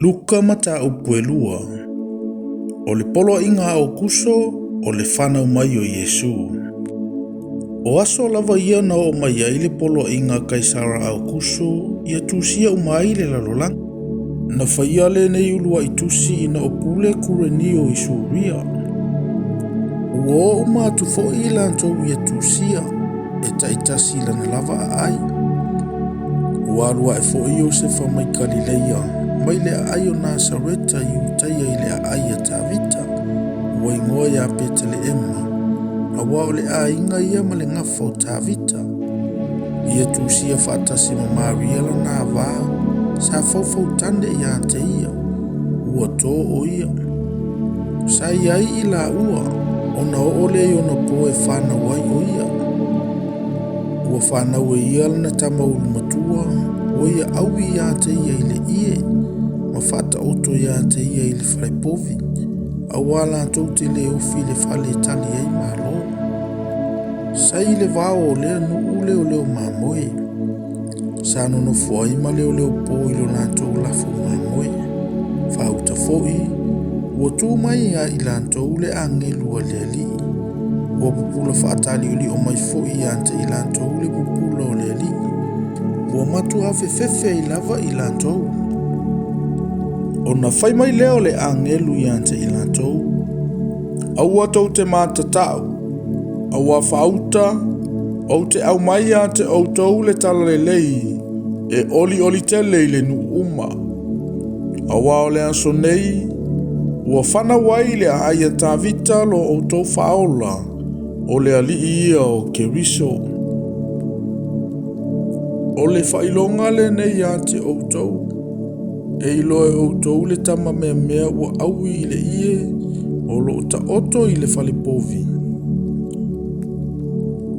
Luka mata upuelua. O le polo inga o kuso o le whanau mai o Yesu. O aso lava ia na o mai ai le polo inga kaisara au kuso ia tusia umai le lalolang. Na whaia le nei ulua itusi ina o pule kureni o isuria. Ua o matu fo ilantou ia tusia e taitasi lana lava ai. Ua alua e fo iyo se whamai Galileia. Mai le ai o Nasareta i utai ai le ai a Tavita. Ua ingoa ia Betleema. A wa o le a inga ia ma le ngafa o Tavita. Ia tusia whaatasi ma Maria la nā wā. Sa fau tande ia te ia. Ua tō o ia. Sa iai i la ua. Ona o ole i ona po e whana wai o ia. Ua whana ue ia lana tama ulu matua. Ua ia awi ia te ia i le ie. Ma whata oto ia te ia i le whaipovi. A wala tau te le ofi le whale tali ei malo. Sa i le vao o lea nuu leo leo mamoe. Sa no fuai ma leo leo po i lo lantou lafo mamoe. Whauta foi. Ua tū mai ia i lantou le angelu a le li. Ua pupula whaatali uli o mai foi ia te i lantou le pupula o le li. Ua matu hawe fefe i lava i lantou. O na whai mai leo le angelu ia te i lantou. Aua tau te mātatau. Aua whauta. O te au mai ia te au tau le tala le lei. E oli tele i le nu uma. Aua o le aso nei. Ua whana wai le a aia Tavita lo o tau whaola. O le ali ia o Keriso. O le whailonga le nei ia te au tau. E ilo e au tau le tama mea ua aui i le ie. O lo ta oto i le whalipovi.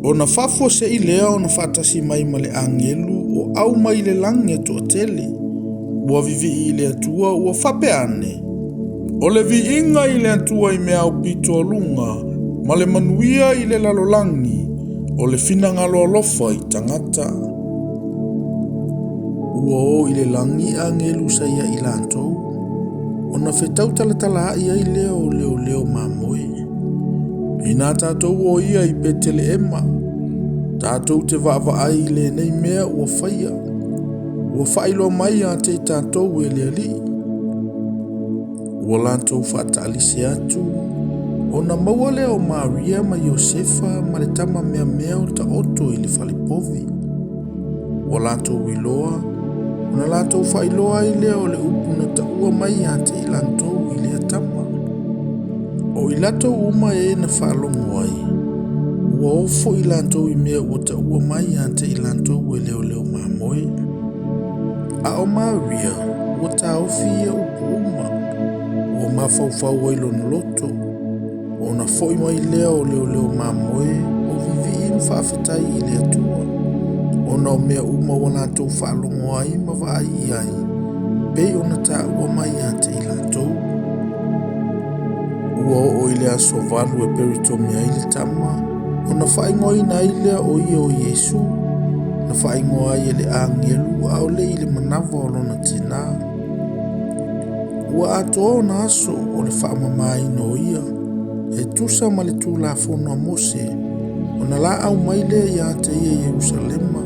O na whafo se i lea o na whatasi mai ma le angelu o au mai le lange to tele. Ua vivi i le atua ua whape ane. O le vi inga i le atua i mea au pito alunga ma le manuia i le lalolangi o le fina ngalo alofa i tangata. Ua o i le langi angelu sa ia i lantou. O na whetau talatala ia i leo leo mamoe. I nā tātou o ia i Betleema. Tātou te vava ai le nei mea ua whaia. Ua whailo mai a te tātou e le ali. Ua lantou whaatalise atu. O na maua leo Maria ma Iosefa ma le tama mea o ta oto i le whalipovi. Ua lantou iloa. O na lantou whailoa i leo le upu na ta ua mai a te i lantou i le atama. O i lato uma e na whalongo ai. Ua ofo i lantou i mea ua ta ua mai ante i lantou e leo mamoe. A o Maria, ua ta ofi ia upu uma. Ua mawhauwhau ai lona loto. O na foi mai leo mamoe. O vivi in whawhetai i le atua. O na o mea uma wa lantou whalongo ai ma vai i ai. Pei o na ta ua mai ante i lantou. Ua o i le aso valu e peritomi ai le tama. O na whaingoa na ilea o ia o Yesu. Na whaingoa ai le angelu a o le i le manawa o lona tina. Ua atoa na aso o le whaamamai no ia. E tusa ma le tūlafono a Mose. O na la au mai le ia te ia Jerusalema.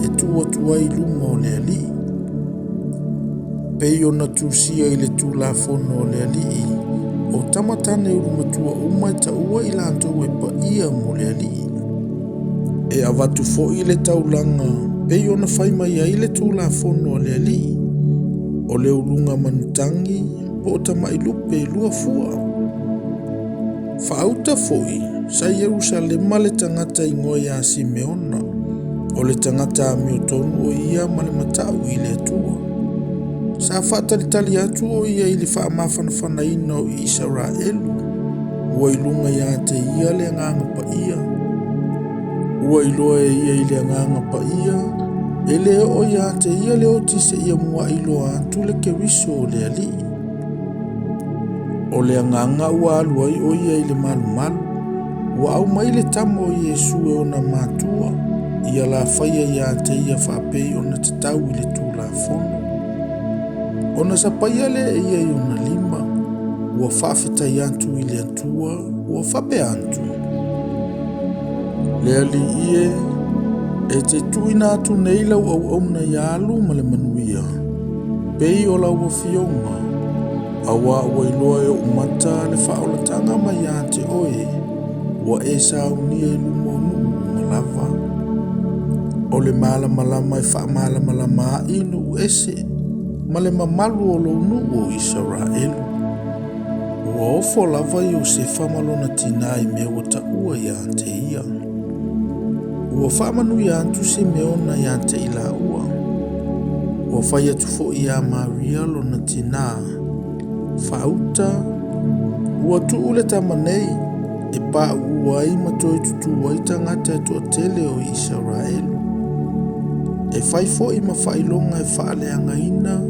E tua i luma o le ali. Pei o na tusia i le tūlafono o le ali. O tamatane uru matua umai ta ua i lantou e pa ia mo le ali. E avatu fo i le taulanga, pei ona whai mai ai le tūlafono o le ali. O le ulunga manutangi, po o tamai lupe lua fua. Whaauta foi, sa Jerusalema le tangata i ngoi a Simeona. O le tangata a miotonu o ia ma le matau i le atua. Sa whaatalitali atu o ia i le whaamawhanawhana ina o Israelu. Ua ilunga ia te ia le nganga pa ia. Ua iloa e ia i le nganga pa ia. E le o ia te ia le o tise ia mua iloa atu le Keriso o le ali. O le nganga ua aluai o ia i le malu. Ua au mai le tamo o Yesu e ona matua. Ia la whaia ia te ia whapei ona te tau i le tūlafono. Ona sapaia le ia i ona 5, ua whaafetai antu i le antua, ua whape antu. Le ali ie, e te tuina atu nei lau au na ialu ma le manuia. Pei o lau wa fionga, awa ua iloa e umata le whaolatanga mai a te oe, ua e saunia i lumonu malava. O le malamalama e wha malamalama inu ese, ma le mamalu o lo nu o Israelu. Ua ofo lava i o se whamalona tina i mea wata ua i a te ia. Ua whamanu i antu se meona i a te ila ua. Ua whai atu fo i a Maria lo na tina. Whauta, ua tu ule tamanei, e pa uai matoi tutu wai tangata e toa tele o Israelu. E whai fo i mawhailonga e whaaleanga ina,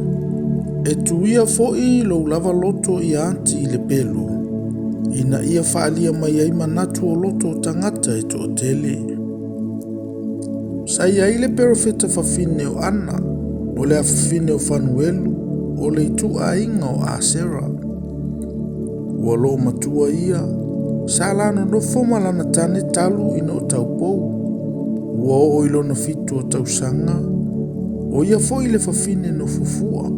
e tuia fo i lo lava loto i anti i le pelo. Ina ia whaalia mai ai manatu o loto tangata e toa tele. Sai ai le perofeta whawhine o Ana, o le awhawhine o Fanuelu, o le itu a inga o Asera. Ua lo matua ia, sa lana no fomalana tane talu ina o taupou. Ua o ilona fitu o tausanga, o ia fo i le whawhine no fufua.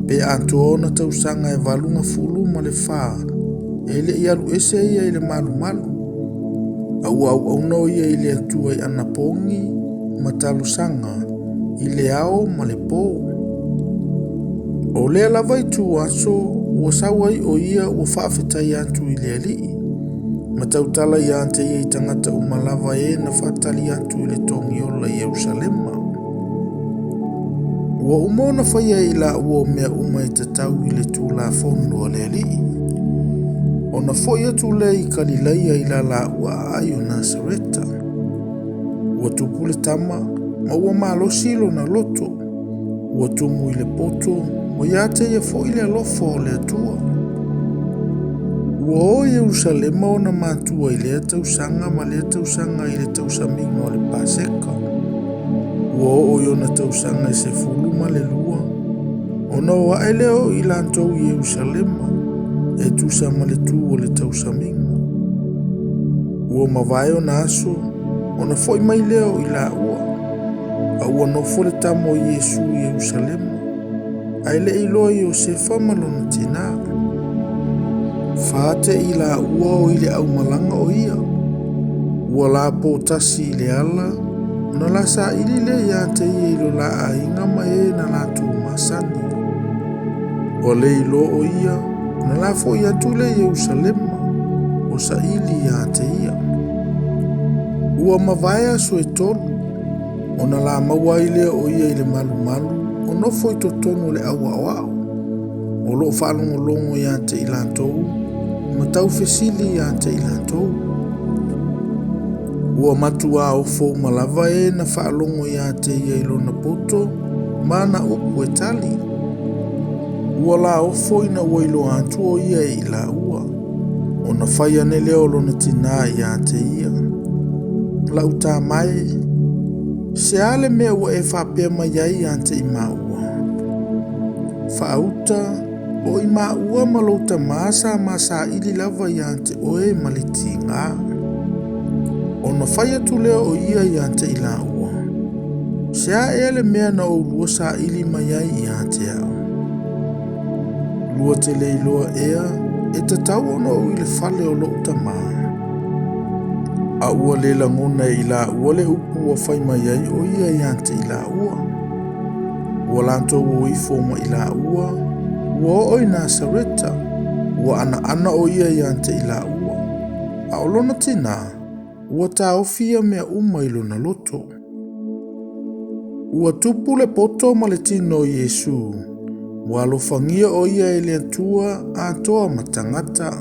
Pe anto ona tausanga e valunga fulu ma le wha, e le ialu ese ia i le malu malu. Au no ia i le atua i anapongi, ma talusanga, i le ao ma le pō. O lea lava i tu aso, ua sawai o ia ua whaafetai atu i le alii. Ma tautala i ante ia i tangata umalava e na whaatali atu i le tongiola i Jerusalema. Ua umona whaia i la ua mea uma i tatau i le tū la fono le alii. Ona foi atu le i Galileia i la ua ai o Nasareta. Ua tupu le tama, ma ua malosi lo na loto. Ua tumu i le poto, o ia te ia fo i le alofo o le atua. Ua o Jerusalema o na mātua i le tausanga ma le tausanga i le tausaminga o le Paseka. Ua o iona tausanga i se fulu ma le lua. Ona o ae leo i lantou i Jerusalema, e tusa ma le tu o le tausaminga. Ua mawai o na aso, ona foi mai leo i la ua. A ua nofo le tamo i Yesu i Jerusalema. Ai le iloa i o se whamalona tina. Whaate i la ua o i le au malanga o ia. Ua la pōtasi i le ala, na la sa ili le ia te i ilo la a inga mai e na la tū masani. Ua le ilo o ia, na la fo ia tule i Jerusalema, o sa ili ia te ia. Ua mawaya so e tolu, o na la maua ile o ia i le malu malu, o nofo i totonu le awa wao. O lo whalongo longo ia te ilantou, ma tau fesili ia te ilantou. Ua matua o fo malava e na whalongo ia te ia ilona poto, ma na upu e tali. Ua la ofo ina wailo antu o ia i la ua. O na whaia ne leo lona tina ia te ia. La uta mai, se ale mea ua e whapea mai ai ante i maua. Whauta, o i maua malouta masa ili lava i ante oe maliti ngā. O na whaia tu leo o ia i ante i la ua. Se a e ale mea na o lua sa ili mai ai i ante au. Lua te leiloa ea, e tatau ona o i le whale o louta maa. A ua le langona i la ua le upu wa whai mai ai o ia i ante i la ua. Ua lanto o ifo ma i la ua, ua o i Nasareta, ua ana o ia i ante i la ua. A olona tina, ua ta ofia mea uma ilona loto. Ua tupu le poto ma le tino Yesu, ua alofangia o ia i le atua a toa matangata.